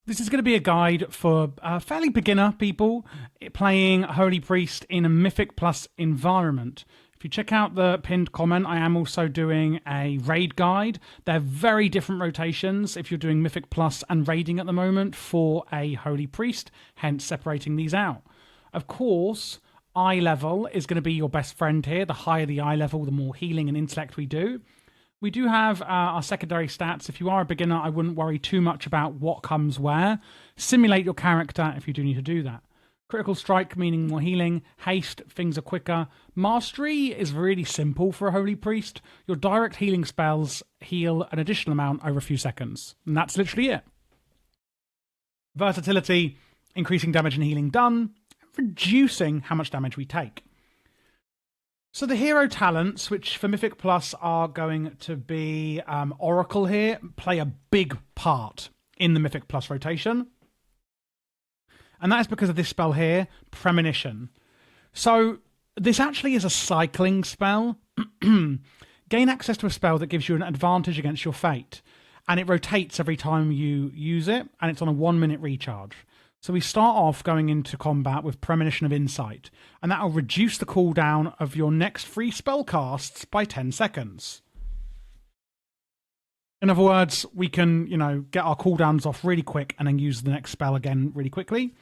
This is going to be a guide for fairly beginner people playing Holy Priest in a Mythic Plus environment. If you check out the pinned comment, I am also doing a raid guide. They're very different rotations if you're doing Mythic Plus and raiding at the moment for a Holy Priest, hence separating these out. Of course, eye level is going to be your best friend here. The higher the eye level, the more healing and intellect we do. We do have our secondary stats. If you are a beginner, I wouldn't worry too much about what comes where. Simulate your character if you do need to do that. Critical strike, meaning more healing. Haste, things are quicker. Mastery is really simple for a Holy Priest. Your direct healing spells heal an additional amount over a few seconds. And that's literally it. Versatility, increasing damage and healing done. Reducing how much damage we take. So the hero talents, which for Mythic Plus are going to be Oracle here, play a big part in the Mythic Plus rotation. And that is because of this spell here, Premonition. So this actually is a cycling spell. Gain access to a spell that gives you an advantage against your fate. And it rotates every time you use it, and it's on a 1-minute recharge. So we start off going into combat with Premonition of Insight, and that will reduce the cooldown of your next 3 spell casts by 10 seconds. In other words, we can, get our cooldowns off really quick and then use the next spell again really quickly.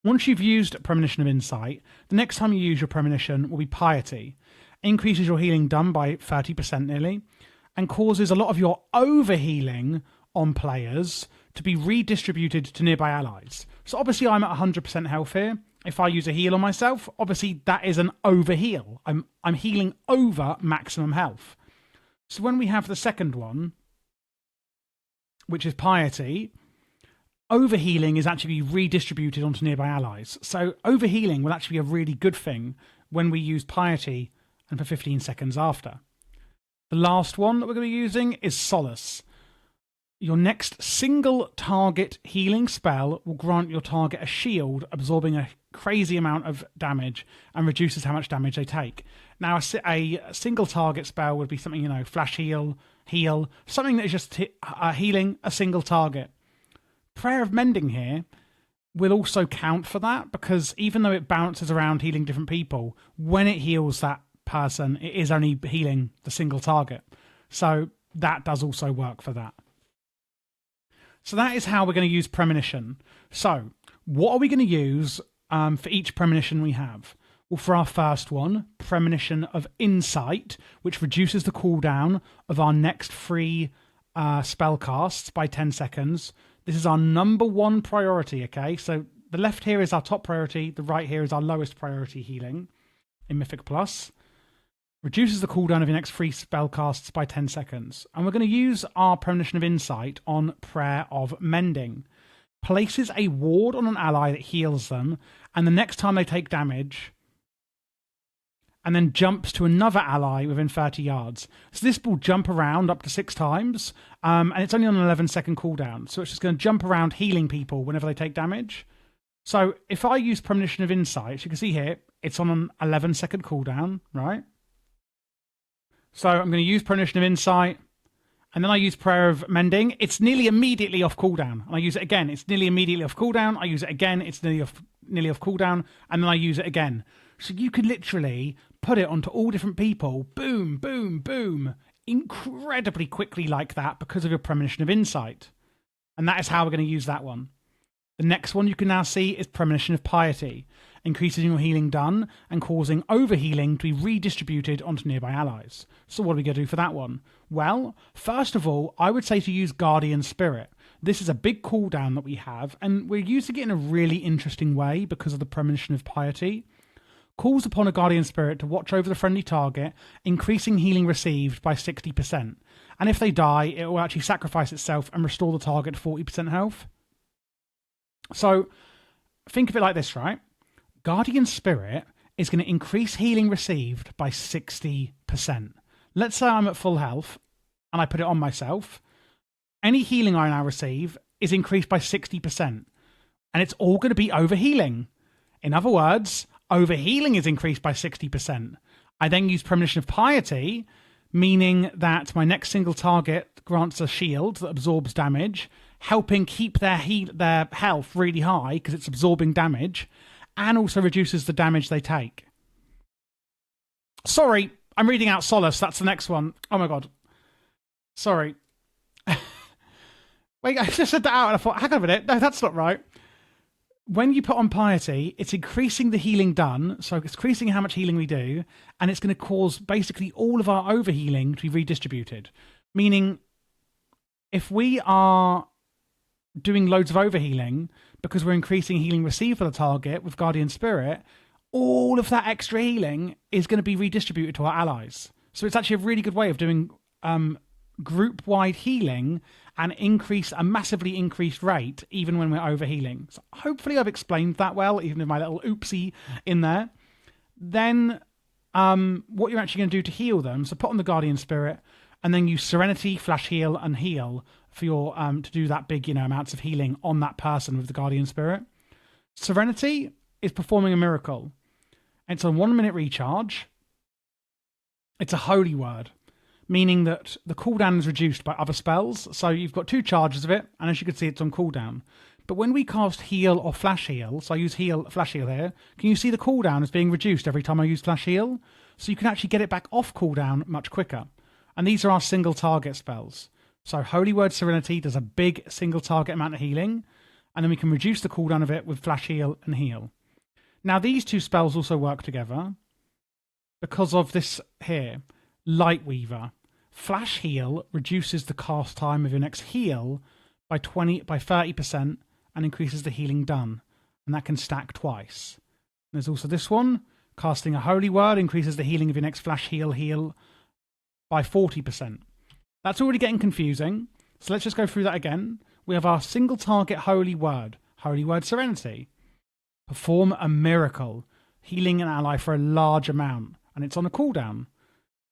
Once you've used Premonition of Insight, the next time you use your Premonition will be Piety. Increases your healing done by 30% nearly, and causes a lot of your overhealing on players to be redistributed to nearby allies. So obviously I'm at 100% health here. If I use a heal on myself, obviously that is an overheal. I'm healing over maximum health. So when we have the second one, which is Piety, overhealing is actually redistributed onto nearby allies. So overhealing will actually be a really good thing when we use Piety and for 15 seconds after. The last one that we're going to be using is Solace. Your next single target healing spell will grant your target a shield, absorbing a crazy amount of damage and reduces how much damage they take. Now, a single target spell would be something, flash heal, something that is just healing a single target. Prayer of Mending here will also count for that, because even though it bounces around healing different people, when it heals that person, it is only healing the single target. So that does also work for that. So that is how we're going to use Premonition. So what are we going to use for each Premonition we have? Well, for our first one, Premonition of Insight, which reduces the cooldown of our next 3 spell casts by 10 seconds. This is our number 1 priority, okay? So the left here is our top priority. The right here is our lowest priority healing in Mythic Plus. Reduces the cooldown of your next 3 spellcasts by 10 seconds. And we're going to use our Premonition of Insight on Prayer of Mending. Places a ward on an ally that heals them, and the next time they take damage, and then jumps to another ally within 30 yards. So this will jump around up to 6 times, and it's only on an 11-second cooldown. So it's just going to jump around healing people whenever they take damage. So if I use Premonition of Insight, you can see here, it's on an 11-second cooldown, right? So I'm going to use Premonition of Insight, and then I use Prayer of Mending. It's nearly immediately off cooldown. And I use it again. It's nearly immediately off cooldown. I use it again. It's nearly off cooldown. And then I use it again. So you could literally put it onto all different people. Boom, boom, boom. Incredibly quickly like that because of your Premonition of Insight. And that is how we're going to use that one. The next one you can now see is Premonition of Piety, increasing your healing done and causing overhealing to be redistributed onto nearby allies. So what are we going to do for that one? Well, first of all, I would say to use Guardian Spirit. This is a big cooldown that we have, and we're using it in a really interesting way because of the Premonition of Piety. Calls upon a Guardian Spirit to watch over the friendly target, increasing healing received by 60%. And if they die, it will actually sacrifice itself and restore the target to 40% health. So think of it like this, right? Guardian Spirit is going to increase healing received by 60%. Let's say I'm at full health and I put it on myself. Any healing I now receive is increased by 60%. And it's all going to be overhealing. In other words, overhealing is increased by 60%. I then use Premonition of Piety, meaning that my next single target grants a shield that absorbs damage, helping keep their health really high because it's absorbing damage, and also reduces the damage they take. Sorry, I'm reading out Solace. That's the next one. Oh my god. Sorry. Wait, I just said that out and I thought, hang on a minute. No, that's not right. When you put on Piety, it's increasing the healing done, so it's increasing how much healing we do, and it's going to cause basically all of our overhealing to be redistributed. Meaning, if we are doing loads of overhealing because we're increasing healing received for the target with Guardian Spirit, all of that extra healing is going to be redistributed to our allies. So it's actually a really good way of doing group-wide healing and increase a massively increased rate even when we're overhealing. So hopefully I've explained that well, even with my little oopsie in there. Then what you're actually going to do to heal them, so put on the Guardian Spirit and then use Serenity, Flash Heal, and Heal for your to do that big, amounts of healing on that person with the Guardian Spirit. Serenity is performing a miracle. It's a 1 minute recharge. It's a holy word, meaning that the cooldown is reduced by other spells. So you've got 2 charges of it, and as you can see, it's on cooldown. But when we cast Heal or Flash Heal, so I use Flash Heal here, can you see the cooldown is being reduced every time I use Flash Heal? So you can actually get it back off cooldown much quicker. And these are our single target spells. So Holy Word Serenity does a big single target amount of healing, and then we can reduce the cooldown of it with Flash Heal and Heal. Now these 2 spells also work together because of this here, Lightweaver. Flash Heal reduces the cast time of your next heal by 30% and increases the healing done, and that can stack twice. And there's also this one, casting a Holy Word increases the healing of your next Flash Heal by 40%. That's already getting confusing, so let's just go through that again. We have our single target Holy Word Serenity. Perform a miracle, healing an ally for a large amount, and it's on a cooldown.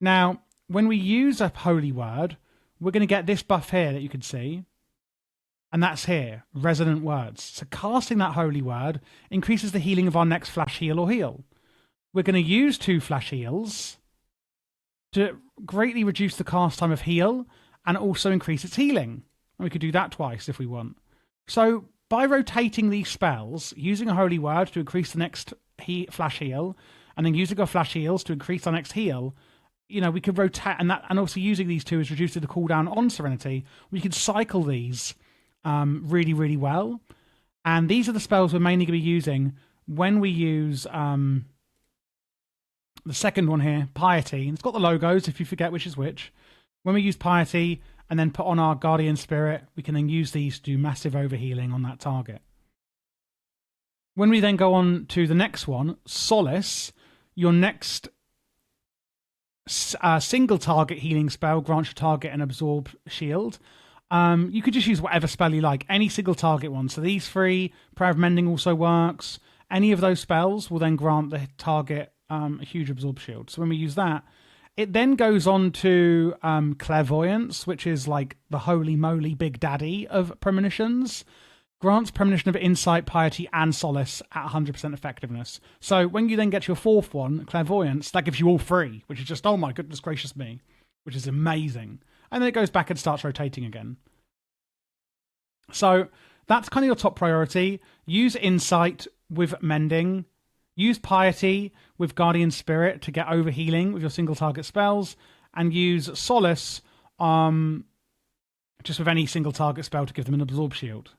Now, when we use a Holy Word, we're going to get this buff here that you can see, and that's here, Resonant Words. So casting that Holy Word increases the healing of our next Flash Heal or Heal. We're going to use 2 Flash Heals to greatly reduce the cast time of Heal and also increase its healing. And we could do that twice if we want. So by rotating these spells, using a Holy Word to increase the next Flash Heal, and then using our Flash Heals to increase our next heal, we could rotate, and also using these 2 is reducing the cooldown on Serenity. We could cycle these really, really well. And these are the spells we're mainly going to be using when we use the second one here, Piety. And it's got the logos if you forget which is which. When we use Piety and then put on our Guardian Spirit, we can then use these to do massive overhealing on that target. When we then go on to the next one, Solace, your next single target healing spell grants your target an absorb shield. You could just use whatever spell you like, any single target one. So these 3, Prayer of Mending also works. Any of those spells will then grant the target a huge absorb shield. So when we use that, it then goes on to Clairvoyance, which is like the holy moly big daddy of premonitions. Grants premonition of insight, piety, and solace at 100% effectiveness. So when you then get your 4th one, Clairvoyance, that gives you all 3, which is just, oh my goodness gracious me, which is amazing. And then it goes back and starts rotating again. So that's kind of your top priority. Use insight with mending. Use piety with Guardian Spirit to get overhealing with your single target spells. And use solace just with any single target spell to give them an absorb shield.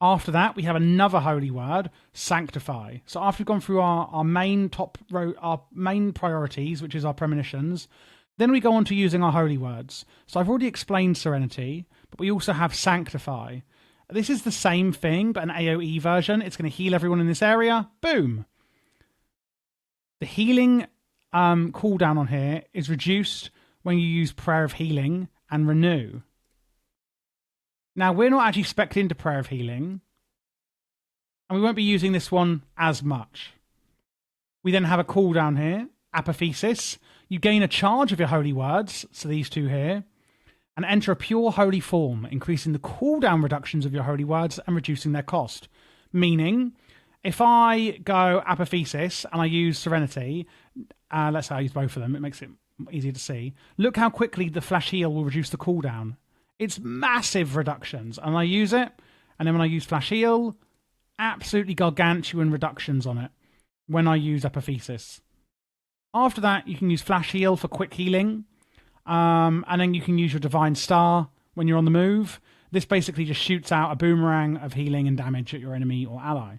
After that, we have another holy word, sanctify. So after we've gone through our main our main priorities, which is our premonitions, then we go on to using our holy words. So I've already explained serenity, but we also have sanctify. This is the same thing, but an AoE version. It's going to heal everyone in this area. Boom. The healing cooldown on here is reduced when you use Prayer of Healing and Renew. Now, we're not actually spec'd into Prayer of Healing, and we won't be using this one as much. We then have a cooldown here, Apotheosis. You gain a charge of your holy words, so these 2 here, and enter a pure holy form, increasing the cooldown reductions of your holy words and reducing their cost. Meaning, if I go Apotheosis and I use Serenity, let's say I use both of them, it makes it easier to see. Look how quickly the Flash Heal will reduce the cooldown. It's massive reductions, and I use it. And then when I use Flash Heal, absolutely gargantuan reductions on it when I use Epiphysis. After that, you can use Flash Heal for quick healing, and then you can use your Divine Star when you're on the move. This basically just shoots out a boomerang of healing and damage at your enemy or ally.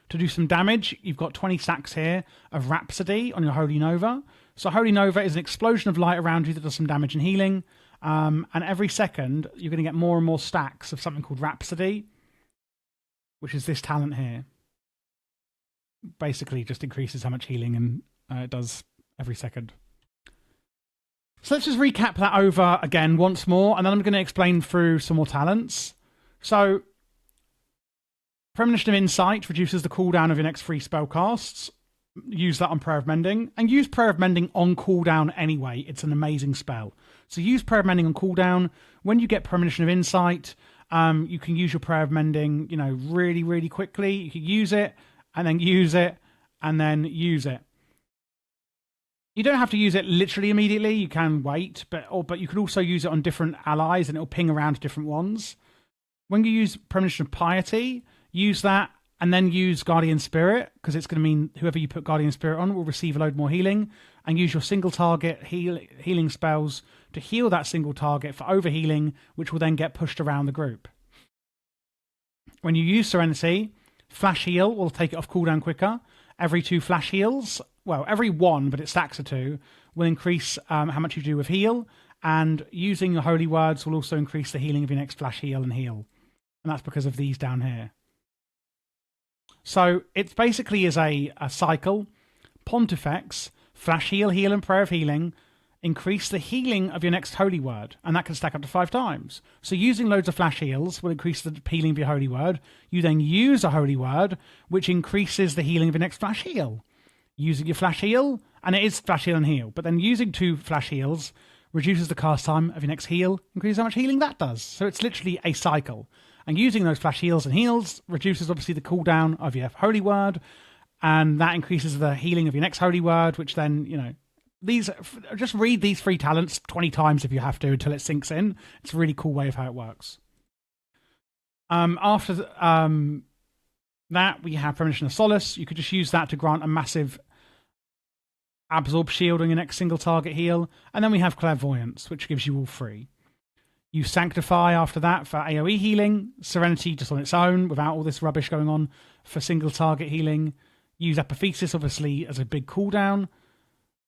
To do some damage, you've got 20 stacks here of Rhapsody on your Holy Nova. So Holy Nova is an explosion of light around you that does some damage and healing. And every second, you're going to get more and more stacks of something called Rhapsody, which is this talent here. Basically just increases how much healing and it does every second. So let's just recap that over again once more, and then I'm going to explain through some more talents. So Premonition of Insight reduces the cooldown of your next 3 spell casts. Use that on Prayer of Mending. And use Prayer of Mending on cooldown anyway. It's an amazing spell. So use Prayer of Mending on cooldown. When you get Premonition of Insight, you can use your Prayer of Mending, really, really quickly. You can use it, and then use it, and then use it. You don't have to use it literally immediately. You can wait, but you could also use it on different allies, and it'll ping around to different ones. When you use Premonition of Piety, use that, and then use Guardian Spirit, because it's going to mean whoever you put Guardian Spirit on will receive a load more healing, and use your single target healing spells to heal that single target for overhealing, which will then get pushed around the group. When you use Serenity, Flash Heal will take it off cooldown quicker. Every 2 Flash Heals, well, every 1, but it stacks to 2, will increase how much you do with heal, and using your Holy Words will also increase the healing of your next Flash Heal and heal. And that's because of these down here. So it basically is a cycle. Pontifex, Flash Heal, Heal, and Prayer of Healing increase the healing of your next Holy Word, and that can stack up to 5 times. So using loads of Flash Heals will increase the healing of your Holy Word. You then use a Holy Word, which increases the healing of your next Flash Heal. Using your Flash Heal, and it is Flash Heal and Heal, but then using 2 Flash Heals reduces the cast time of your next heal, increases how much healing that does. So it's literally a cycle. And using those Flash Heals and heals reduces obviously the cooldown of your Holy Word, and that increases the healing of your next Holy Word, which then, just read these 3 talents 20 times if you have to until it sinks in. It's a really cool way of how it works. After that, we have Premonition of Solace. You could just use that to grant a massive absorb shield on your next single target heal. And then we have Clairvoyance, which gives you all 3. You Sanctify after that for AoE healing. Serenity just on its own without all this rubbish going on for single target healing. Use Epiphysis obviously as a big cooldown.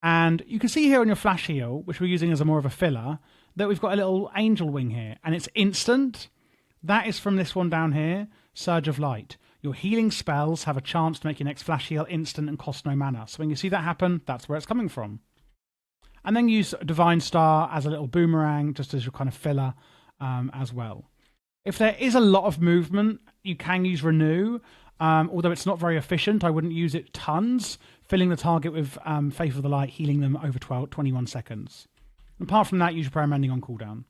And you can see here on your Flash Heal, which we're using as a more of a filler, that we've got a little angel wing here. And it's instant. That is from this one down here, Surge of Light. Your healing spells have a chance to make your next Flash Heal instant and cost no mana. So when you see that happen, that's where it's coming from. And then use Divine Star as a little boomerang, just as your kind of filler as well. If there is a lot of movement, you can use Renew. Although it's not very efficient, I wouldn't use it tons. Filling the target with Faith of the Light, healing them over 21 seconds. And apart from that, use your Prayer Mending on cooldown.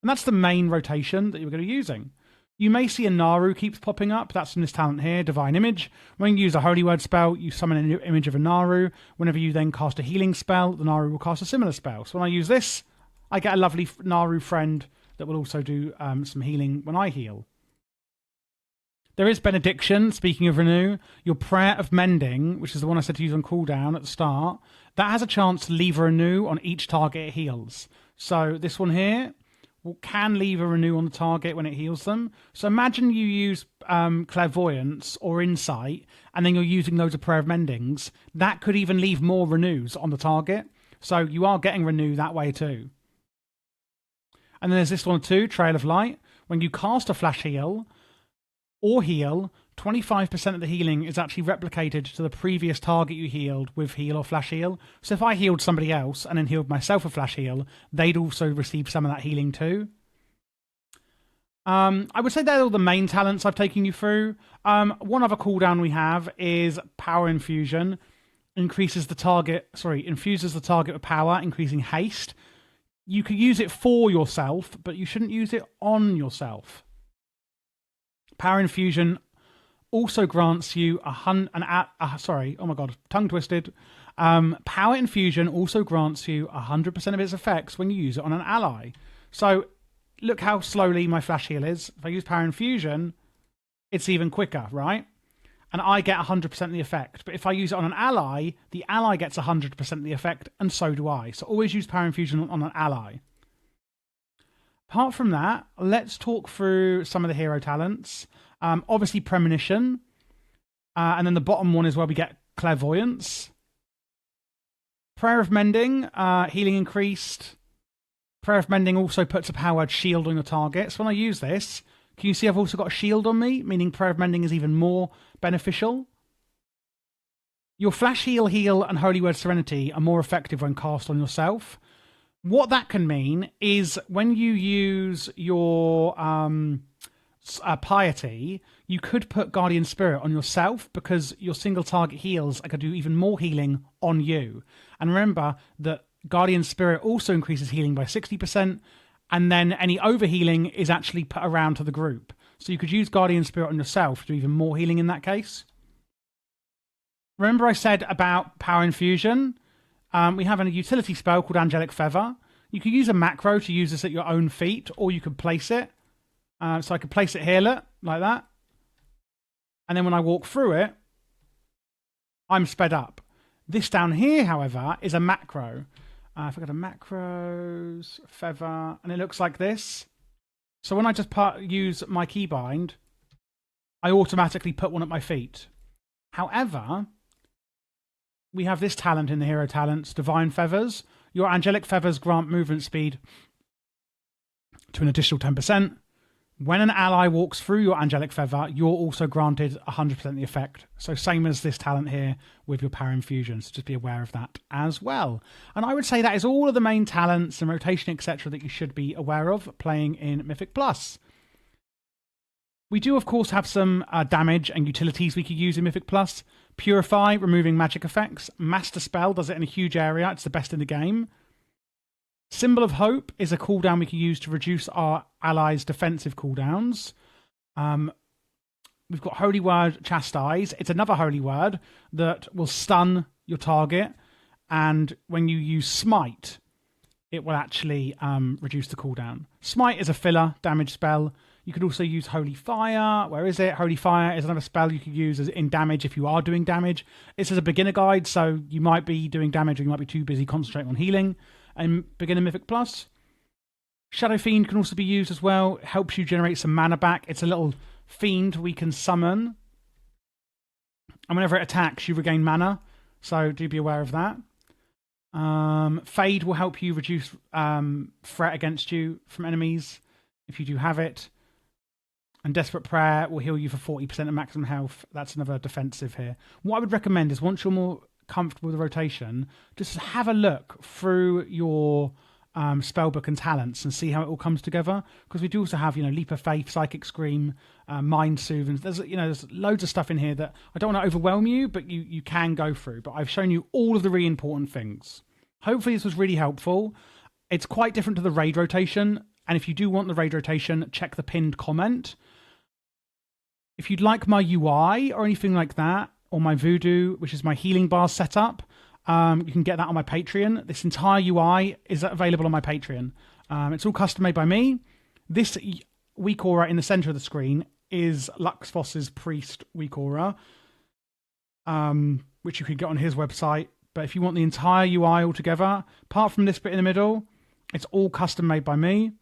And that's the main rotation that you're going to be using. You may see a Naru keeps popping up. That's from this talent here, Divine Image. When you use a Holy Word spell, you summon an image of a Naru. Whenever you then cast a healing spell, the Naru will cast a similar spell. So when I use this, I get a lovely Naru friend that will also do some healing when I heal. There is Benediction, speaking of Renew. Your Prayer of Mending, which is the one I said to use on cooldown at the start, that has a chance to leave a Renew on each target it heals. So this one here can leave a Renew on the target when it heals them. So imagine you use Clairvoyance or Insight, and then you're using loads of Prayer of Mendings. That could even leave more Renews on the target. So you are getting Renew that way too. And then there's this one too, Trail of Light. When you cast a Flash Heal or heal, 25% of the healing is actually replicated to the previous target you healed with heal or Flash Heal. So if I healed somebody else and then healed myself a Flash Heal, they'd also receive some of that healing too. I would say they're all the main talents I've taken you through. One other cooldown we have is Power Infusion. Infuses the target with power, increasing haste. You could use it for yourself, but you shouldn't use it on yourself. Power Infusion also grants you tongue twisted. Power Infusion also grants you 100% of its effects when you use it on an ally. So look how slowly my flash heal is. If I use Power Infusion, it's even quicker, right? And I get 100% of the effect. But if I use it on an ally, the ally gets 100% of the effect, and so do I. So always use Power Infusion on an ally. Apart from that, let's talk through some of the hero talents. Obviously, Premonition. And then the bottom one is where we get Clairvoyance. Prayer of Mending, healing increased. Prayer of Mending also puts a powered shield on your target. So when I use this, can you see I've also got a shield on me, meaning Prayer of Mending is even more beneficial. Your Flash Heal, and Holy Word Serenity are more effective when cast on yourself. What that can mean is when you use your Piety, you could put Guardian Spirit on yourself because your single target heals are going to do even more healing on you. And remember that Guardian Spirit also increases healing by 60%, and then any overhealing is actually put around to the group. So you could use Guardian Spirit on yourself to do even more healing in that case. Remember I said about Power Infusion? We have a utility spell called Angelic Feather. You could use a macro to use this at your own feet, or you could place it. So I could place it here, look, like that. And then when I walk through it, I'm sped up. This down here, however, is a macro. If I go to macros, feather, and it looks like this. So when I just use my keybind, I automatically put one at my feet. However, we have this talent in the hero talents, Divine Feathers. Your angelic feathers grant movement speed to an additional 10%. When an ally walks through your angelic feather, you're also granted 100% the effect. So same as this talent here with your Power Infusion. So just be aware of that as well. And I would say that is all of the main talents and rotation, etc., that you should be aware of playing in Mythic Plus. We do, of course, have some damage and utilities we could use in Mythic Plus. Purify, removing magic effects. Master Spell does it in a huge area. It's the best in the game. Symbol of Hope is a cooldown we can use to reduce our allies' defensive cooldowns. We've got Holy Word Chastise. It's another holy word that will stun your target. And when you use Smite, it will actually reduce the cooldown. Smite is a filler damage spell. You could also use Holy Fire. Where is it? Holy Fire is another spell you could use in damage if you are doing damage. This is a beginner guide, so you might be doing damage or you might be too busy concentrating on healing. And beginner Mythic Plus. Shadow Fiend can also be used as well. It helps you generate some mana back. It's a little fiend we can summon. And whenever it attacks, you regain mana. So do be aware of that. Fade will help you reduce threat against you from enemies if you do have it. And Desperate Prayer will heal you for 40% of maximum health. That's another defensive here. What I would recommend is once you're more comfortable with the rotation, just have a look through your spellbook and talents and see how it all comes together. Because we do also have, Leap of Faith, Psychic Scream, Mind Soothe, and there's loads of stuff in here that I don't want to overwhelm you, but you can go through. But I've shown you all of the really important things. Hopefully this was really helpful. It's quite different to the raid rotation, and if you do want the raid rotation, check the pinned comment. If you'd like my UI or anything like that, or my Voodoo, which is my healing bar setup, you can get that on my Patreon. This entire UI is available on my Patreon. It's all custom made by me. This weak aura in the center of the screen is Lux Foss's Priest weak aura, which you can get on his website. But if you want the entire UI altogether, apart from this bit in the middle, it's all custom made by me.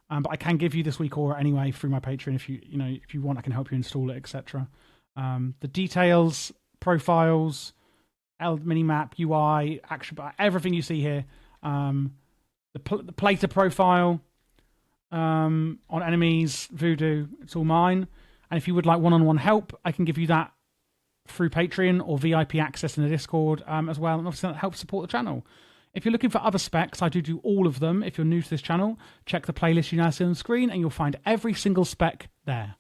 But I can give you this weak aura anyway through my Patreon if you want. I can help you install it, etc. The details, profiles, minimap, UI, action bar, everything you see here. The plater profile on enemies, Voodoo, it's all mine. And if you would like one-on-one help, I can give you that through Patreon or VIP access in the Discord as well. And obviously that helps support the channel. If you're looking for other specs, I do all of them. If you're new to this channel, check the playlist you now see on the screen and you'll find every single spec there.